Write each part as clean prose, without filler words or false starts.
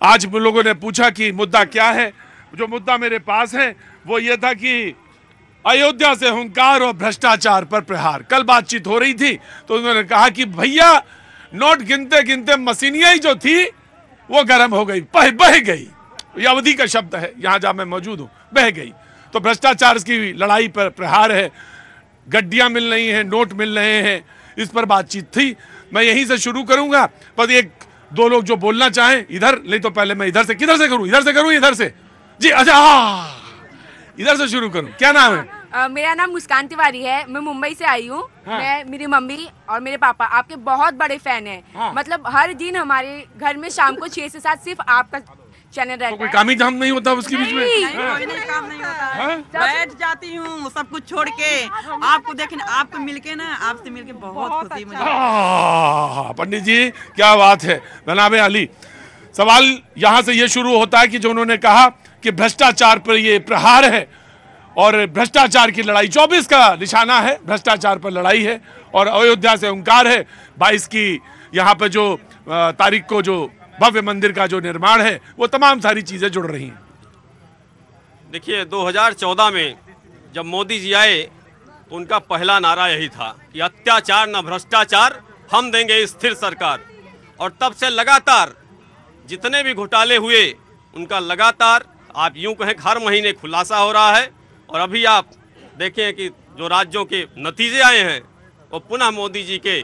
आज लोगों ने पूछा कि मुद्दा क्या है। जो मुद्दा मेरे पास है वो ये था कि अयोध्या से हुंकार और भ्रष्टाचार पर प्रहार। कल बातचीत हो रही थी तो उन्होंने कहा कि भैया नोट गिनते गिनते मशीनियां ही जो थी वो गर्म हो गई, बह गई। ये अवधि का शब्द है, यहां जहां मैं मौजूद हूं, बह गई। तो भ्रष्टाचार की लड़ाई पर प्रहार है, गड्डियां मिल रही हैं, नोट मिल रहे हैं, इस पर बातचीत थी। मैं यहीं से शुरू करूंगा, पर एक दो लोग जो बोलना चाहें इधर, नहीं तो पहले मैं इधर से, किधर से करूं, इधर से करूं, इधर से जी, अच्छा इधर से शुरू करूं। क्या नाम है? मेरा नाम मुस्कान तिवारी है, मैं मुंबई से आई हूँ। हाँ। मैं, मेरी मम्मी और मेरे पापा आपके बहुत बड़े फैन हैं। हाँ। मतलब हर दिन हमारे घर में शाम को 6 से 7 सिर्फ आपका चैनल रहता तो कोई है। काम ही धाम नहीं होता उसके बीच में? कोई नहीं, काम नहीं होता है। बैठ जाती हूँ सब कुछ छोड़ के, आपको देखने, आपको मिलके ना, आपसे मिलके बहुत खुशी मुझे। पंडित जी क्या बात है। जनाब अली, सवाल यहाँ से ये शुरू होता है कि जो उन्होंने कहा कि भ्रष्टाचार पर ये प्रहार है और भ्रष्टाचार की लड़ाई, 24 का निशाना है, भ्रष्टाचार पर लड़ाई है और अयोध्या से हुंकार है। 22 की यहाँ पे जो तारीख को जो भव्य मंदिर का जो निर्माण है वो तमाम सारी चीजें जुड़ रही हैं। देखिए 2014 में जब मोदी जी आए तो उनका पहला नारा यही था कि अत्याचार न भ्रष्टाचार, हम देंगे स्थिर सरकार। और तब से लगातार जितने भी घोटाले हुए उनका लगातार आप यूं कहें हर महीने खुलासा हो रहा है। और अभी आप देखें कि जो राज्यों के नतीजे आए हैं वो पुनः मोदी जी के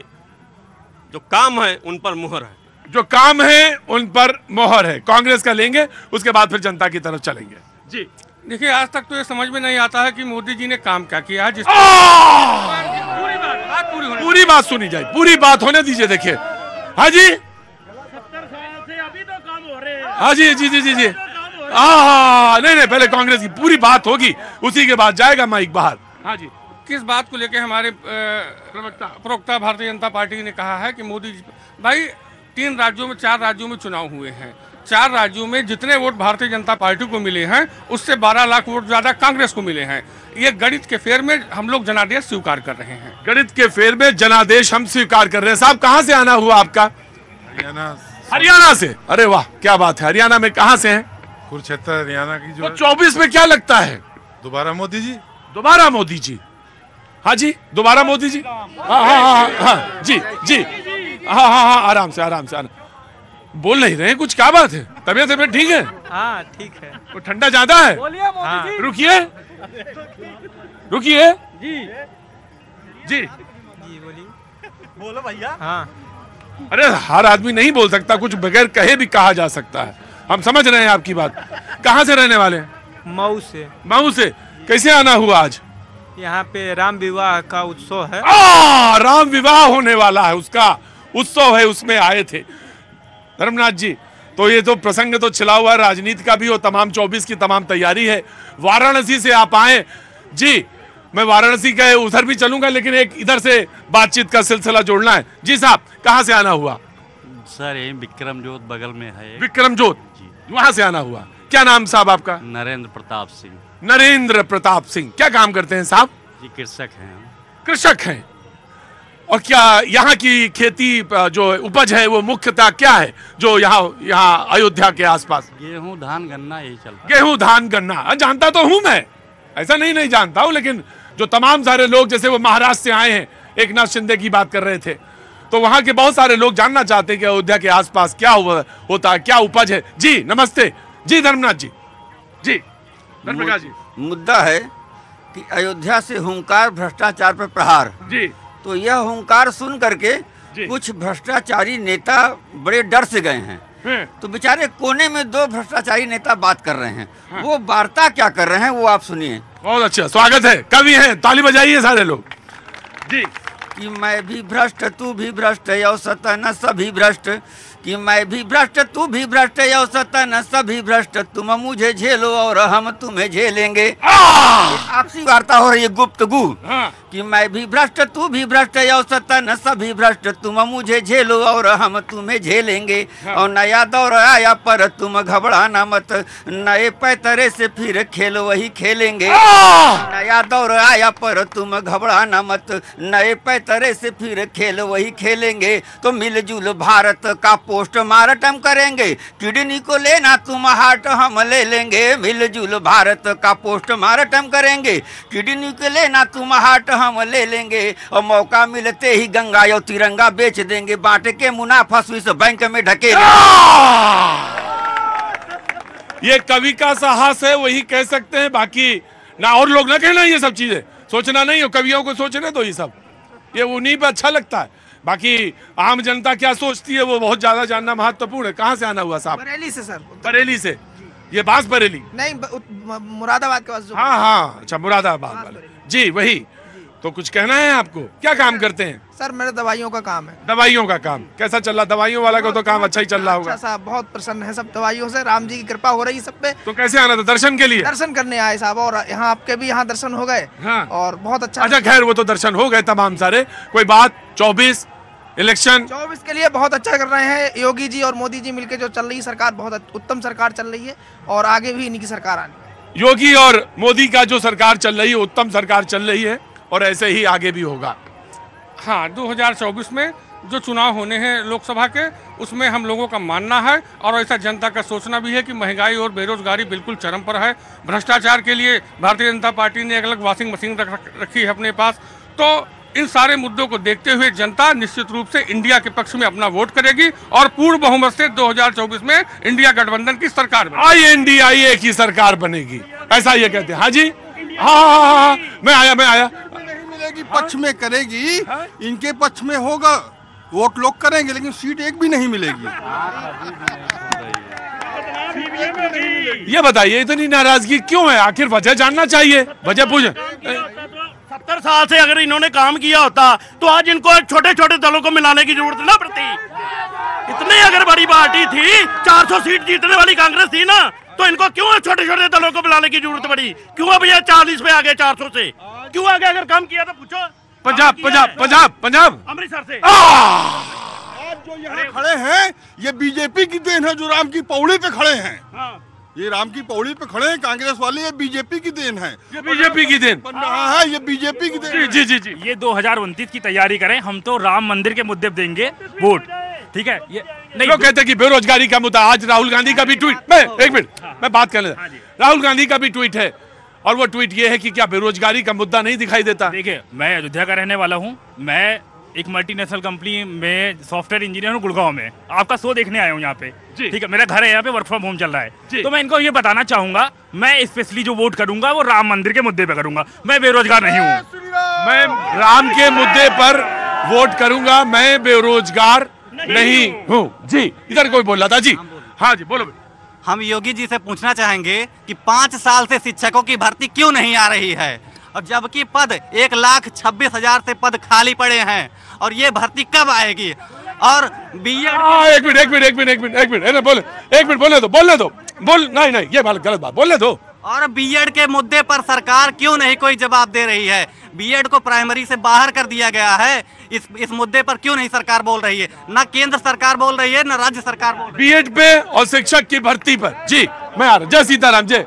जो काम है उन पर मुहर है, जो काम है उन पर मोहर है। कांग्रेस का लेंगे, उसके बाद फिर जनता की तरफ चलेंगे। जी देखिए, आज तक तो ये समझ में नहीं आता है कि मोदी जी ने काम क्या किया है। पूरी बात सुनी जाए, पूरी बात होने दीजिए। देखिए हाँ जी, 70 साल से अभी तो काम हो रहे हैं। हाँ जी जी जी जी जी, नहीं, पहले कांग्रेस की पूरी बात होगी, उसी के बाद जाएगा माइक बाहर। हाँ जी, किस बात को लेकर हमारे प्रवक्ता भारतीय जनता पार्टी ने कहा है कि मोदी जी, भाई 3 राज्यों में, 4 राज्यों में चुनाव हुए हैं। 4 राज्यों में जितने वोट भारतीय जनता पार्टी को मिले हैं उससे 12 लाख वोट ज्यादा कांग्रेस को मिले हैं। ये गणित के फेर में हम लोग जनादेश स्वीकार कर रहे हैं। गणित के फेर में जनादेश हम स्वीकार कर रहे हैं। साहब कहाँ से आना हुआ आपका? हरियाणा से। अरे वाह क्या बात है। हरियाणा में कहाँ से हैं? कुरुक्षेत्र हरियाणा की। जो 24 में क्या लगता है? दोबारा मोदी जी। दोबारा मोदी जी? हाँ जी, दोबारा मोदी जी। हाँ जी जी, हाँ आराम से आराम से। बोल नहीं रहे कुछ, क्या बात है? तबीयत ठीक है? हाँ ठीक है। वो ठंडा ज्यादा है? हाँ। रुकिए रुकिए जी जी जी बोलिए। बोलो भैया। हाँ अरे हर आदमी नहीं बोल सकता, कुछ बगैर कहे भी कहा जा सकता है। हम समझ रहे हैं आपकी बात। कहाँ से रहने वाले हैं? मऊ से। मऊ से। कैसे आना हुआ आज? यहाँ पे राम विवाह का उत्सव है। राम विवाह होने वाला है, उसका उत्सव है, उसमें आए थे धर्मनाथ जी। तो ये तो प्रसंग तो छिला हुआ राजनीति का भी हो, तमाम 24 की तमाम तैयारी है। वाराणसी से आप आए जी, मैं वाराणसी का उधर भी चलूंगा, लेकिन एक इधर से बातचीत का सिलसिला जोड़ना है। जी साहब कहाँ से आना हुआ? सर ये विक्रमजोत बगल में है। विक्रमजोत, वहां से आना हुआ। क्या नाम साहब आपका? नरेंद्र प्रताप सिंह। नरेंद्र प्रताप सिंह, क्या काम करते हैं साहब? जी कृषक हैं। कृषक हैं। और क्या यहाँ की खेती जो उपज है वो मुख्यतः क्या है जो यहाँ अयोध्या के आसपास? गेहूं धान गन्ना यही चलता है। गेहूं धान गन्ना जानता तो हूं मैं, ऐसा नहीं जानता हूं, लेकिन जो तमाम सारे लोग, जैसे वो महाराष्ट्र से आए हैं, एक नाथ शिंदे की बात कर रहे थे, तो वहां के बहुत सारे लोग जानना चाहते हैं कि अयोध्या के आसपास क्या होता है, क्या उपज है। जी नमस्ते जी धर्मनाथ जी। जी धर्मप्रकाश जी, मुद्दा है कि अयोध्या से हुंकार भ्रष्टाचार पर प्रहार जी। तो यह हुंकार सुन करके कुछ भ्रष्टाचारी नेता बड़े डर से गए हैं। तो बेचारे कोने में 2 भ्रष्टाचारी नेता बात कर रहे हैं। हाँ। वो वार्ता क्या कर रहे हैं वो आप सुनिए। बहुत अच्छा, स्वागत है। कवि हैं, ताली बजाइए सारे लोग जी। कि मैं भी भ्रष्ट तू भी भ्रष्ट यो सतन सभी भ्रष्ट, कि मैं भी भ्रष्ट तू भी भ्रष्ट यो सतन सभी भ्रष्ट, तुम मुझे झेलो और हम तुम्हें झेलेंगे। आपसी वार्ता हो रही है, गुप्तगू। कि मैं भी भ्रष्ट तू भी भ्रष्ट यो सतन सभी भ्रष्ट, तुम मुझे झेलो और हम तुम्हें झेलेंगे। और नया दौर आया पर तुम घबराना मत, नए पैतरे से फिर खेल वही खेलेंगे। नया दौर आया पर तुम घबराना मत, नए पैतरे से फिर खेल वही खेलेंगे। तो मिलजुल भारत का पोस्टमार्टम करेंगे, किडनी को लेना तुम हार्ट हम ले लेंगे, मिलजुल भारत का पोस्टमार्टम करेंगे, किडनी को लेना तुम हार्ट हम ले लेंगे, और मौका मिलते ही गंगा या तिरंगा बेच देंगे, बांट के मुनाफा स्विस बैंक में ढकेलेंगे। ये कवि का साहस है, वही कह सकते हैं, बाकी ना और लोग ना कहना ये सब चीजें, सोचना नहीं हो, कवियों को सोचने दो, ये सब ये उन्हीं पे अच्छा लगता है, बाकी आम जनता क्या सोचती है वो बहुत ज्यादा जानना महत्वपूर्ण है। कहाँ से आना हुआ साहब? बरेली से सर। बरेली से? ये बांस बरेली नहीं, मुरादाबाद के पास। हाँ हाँ, अच्छा मुरादाबाद वाले जी, वही तो। कुछ कहना है आपको? क्या काम करते हैं सर? मेरे दवाइयों का काम है। दवाइयों का काम कैसा चल रहा? दवाइयों वाला का तो काम अच्छा ही चल रहा होगा। अच्छा साहब, बहुत प्रसन्न है सब दवाइयों से, राम जी की कृपा हो रही है सब पे। तो कैसे आना था? दर्शन के लिए? दर्शन करने आए साहब, और यहाँ आपके भी यहाँ दर्शन हो गए। हाँ। और बहुत अच्छा। अच्छा खैर, वो तो दर्शन हो गए तमाम सारे, कोई बात। 24 इलेक्शन 24 के लिए बहुत अच्छा कर रहे हैं योगी जी और मोदी जी मिलकर, जो चल रही सरकार बहुत उत्तम सरकार चल रही है, और आगे भी इन्हीं की सरकार आनी। योगी और मोदी का जो सरकार चल रही है, उत्तम सरकार चल रही है, और ऐसे ही आगे भी होगा। हाँ, 2024 में जो चुनाव होने हैं लोकसभा के, उसमें हम लोगों का मानना है और ऐसा जनता का सोचना भी है कि महंगाई और बेरोजगारी बिल्कुल चरम पर है। भ्रष्टाचार के लिए भारतीय जनता पार्टी ने एक अलग वॉशिंग मशीन रखी है अपने पास। तो इन सारे मुद्दों को देखते हुए जनता निश्चित रूप से इंडिया के पक्ष में अपना वोट करेगी और पूर्ण बहुमत से 2024 में इंडिया गठबंधन की सरकार INDIA की सरकार बनेगी, ऐसा ये कहते हैं। हाँ जी, हाँ, मैं आया। मिलेगी पक्ष में करेगी, इनके पक्ष में होगा, वोट लोग करेंगे, लेकिन सीट एक भी नहीं मिलेगी। ये बताइए इतनी नाराजगी क्यों है? आखिर वजह जानना चाहिए, वजह पूछे। 70 साल से अगर इन्होंने काम किया होता तो आज इनको छोटे छोटे दलों को मिलाने की जरूरत ना पड़ती। इतनी अगर बड़ी पार्टी थी, 400 सीट जीतने वाली कांग्रेस थी ना, तो इनको क्यों छोटे छोटे दलों को मिलाने की जरूरत पड़ी? क्यों अब ये 40 पे आ गए 400 से? क्यों आ गए? अगर काम किया तो पूछो। पंजाब अमृतसर से। आज जो यहाँ खड़े हैं ये बीजेपी की देन है, जो राम की पौड़ी पे खड़े हैं। ये राम की पौड़ी पे खड़े हैं कांग्रेस वाले, ये बीजेपी की देन है। ये बीजेपी की देन बन रहा है, ये बीजेपी की देन। जी। ये 2029 की तैयारी करें, हम तो राम मंदिर के मुद्दे पे देंगे वोट, ठीक है? ये नहीं, लोग कहते हैं कि बेरोजगारी का मुद्दा। आज राहुल गांधी का भी ट्वीट, एक मिनट मैं बात कर लेता। राहुल गांधी का भी ट्वीट है, और वो ट्वीट ये है कि क्या बेरोजगारी का मुद्दा नहीं दिखाई देता? देखिए, मैं अयोध्या का रहने वाला हूँ, मैं एक मल्टीनेशनल कंपनी में सॉफ्टवेयर इंजीनियर हूँ गुड़गांव में। आपका शो देखने आया हूँ यहाँ पे, ठीक है? मेरा घर है यहाँ पे, वर्क फ्रॉम होम चल रहा है। तो मैं इनको ये बताना चाहूंगा, मैं स्पेशली जो वोट करूंगा वो राम मंदिर के मुद्दे पे करूंगा। मैं बेरोजगार नहीं हूँ, मैं राम के मुद्दे पर वोट करूंगा, मैं बेरोजगार नहीं हूँ। जी, इधर कोई बोल रहा था जी। हाँ जी, बोलो। हम योगी जी से पूछना चाहेंगे कि 5 साल से शिक्षकों की भर्ती क्यों नहीं आ रही है, और जबकि पद 1,26,000 से पद खाली पड़े हैं, और ये भर्ती कब आएगी? और बीएड एक मिनट बोलने दो। नहीं, ये गलत बात, बोलने दो। और बीएड के मुद्दे पर सरकार क्यों नहीं कोई जवाब दे रही है? बीएड को प्राइमरी से बाहर कर दिया गया है, इस मुद्दे पर क्यों नहीं सरकार बोल रही है? न केंद्र सरकार बोल रही है, न राज्य सरकार बोल रही है। बीएड पे और शिक्षक की भर्ती पर। जी, मैं आ रहा। जय सीताराम। जय।